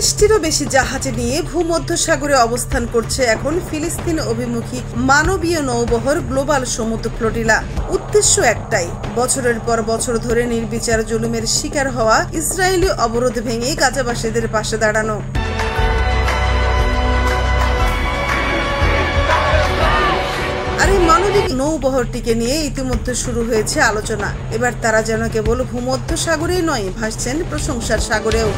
40টিরও বেশি জাহাজ নিয়ে ভূমধ্যসাগরে অবস্থান করছে এখন ফিলিস্তিন অভিমুখী মানবীয় নৌবহর গ্লোবাল সমুদ্র ফ্লোটিলা। উদ্দেশ্য একটাই, বছরের পর বছর ধরে নির্বিচার জুলুমের শিকার হওয়া ইসরায়েলি অবরোধ ভেঙে গাজাবাসীদের পাশে দাঁড়ানো। আর এই মানবিক নৌবহরটিকে নিয়ে ইতিমধ্যে শুরু হয়েছে আলোচনা। এবার তারা যেন কেবল ভূমধ্যসাগরেই নয়, ভাসছেন প্রশংসার সাগরেও।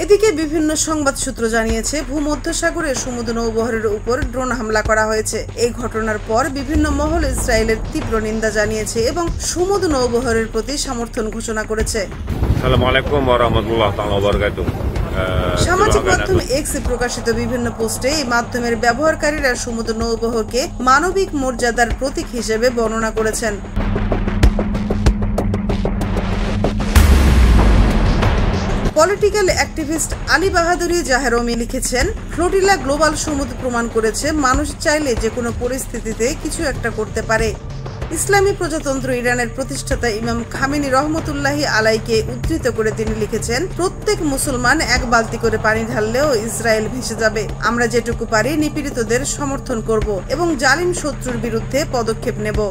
এদিকে বিভিন্ন সংবাদ সূত্র জানিয়েছে, ভূমধ্যসাগরে সমুদ্র নৌবহরের উপর ড্রোন হামলা করা হয়েছে। এই ঘটনার পর বিভিন্ন মহল ইসরায়েলের তীব্র নিন্দা জানিয়েছে এবং সমুদ্র নৌবহরের প্রতি সমর্থন ঘোষণা করেছে। আসসালামু আলাইকুম ওয়া রাহমাতুল্লাহি ওয়া বারাকাতুহু। সামাজিক মাধ্যম এক্সে প্রকাশিত বিভিন্ন পোস্টে এই মাধ্যমের ব্যবহারকারীরা সমুদ্র নৌবহরকে মানবিক মর্যাদার প্রতীক হিসেবে বর্ণনা করেছেন। পলিটিক্যাল অ্যাক্টিভিস্ট আলী বাহাদুরি জাহেরমি লিখেছেন, ফ্লোটিলা গ্লোবাল সমুদ্র প্রমাণ করেছে মানুষ চাইলে যে কোনো পরিস্থিতিতে কিছু একটা করতে পারে। ইসলামী প্রজাতন্ত্র ইরানের প্রতিষ্ঠাতা ইমাম খামেনি রহমতুল্লাহি আলাইকে উদ্ধৃত করে তিনি লিখেছেন, প্রত্যেক মুসলমান এক বালতি করে পানি ঢাললেও ইসরায়েল ভেসে যাবে। আমরা যেটুকু পারি নিপীড়িতদের সমর্থন করব এবং জালিম শত্রুর বিরুদ্ধে পদক্ষেপ নেব।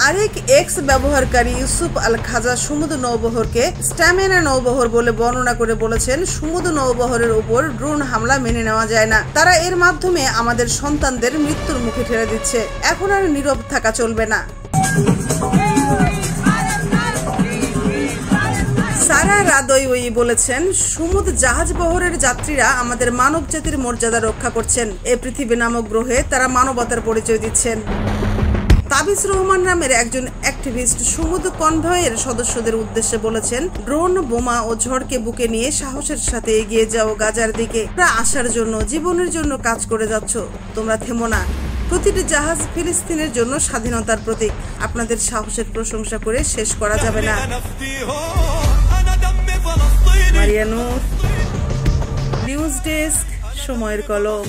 আরেক এক্স ব্যবহারকারী ইউসুফ আল খাজা সমুদ্র নৌবহরকে স্ট্যামিনা নৌবহর বলে বর্ণনা করে বলেছেন, সমুদ্র নৌবহরের উপর ড্রোন হামলা মেনে নেওয়া যায় না। তারা এর মাধ্যমে আমাদের সন্তানদের মৃত্যুর মুখে ঠেলে দিচ্ছে। এখন আর নীরব থাকা চলবে না। সারা রাদওয়ি বলেছেন, সমুদ্র জাহাজ বহরের যাত্রীরা আমাদের মানব জাতির মর্যাদা রক্ষা করছেন। এ পৃথিবী নামক গ্রহে তারা মানবতার পরিচয় দিচ্ছেন। তাবিজ রহমান নামের একজন অ্যাক্টিভিস্ট সমুদ্র কনভয়ের সদস্যদের উদ্দেশ্যে বলেছেন, ড্রোন, বোমা ও ঝড়কে বুকে নিয়ে সাহসের সাথে এগিয়ে যাও গাজার দিকে। তোমরা আসার জন্য, জীবনের জন্য কাজ করে যাচ্ছ। তোমরা থেমো না। প্রতিটি জাহাজ ফিলিস্তিনের জন্য স্বাধীনতার প্রতীক। আপনাদের সাহসের প্রশংসা করে শেষ করা যাবে না। মারিয়া নূর, নিউজ ডেস্ক, সময়ের কলম।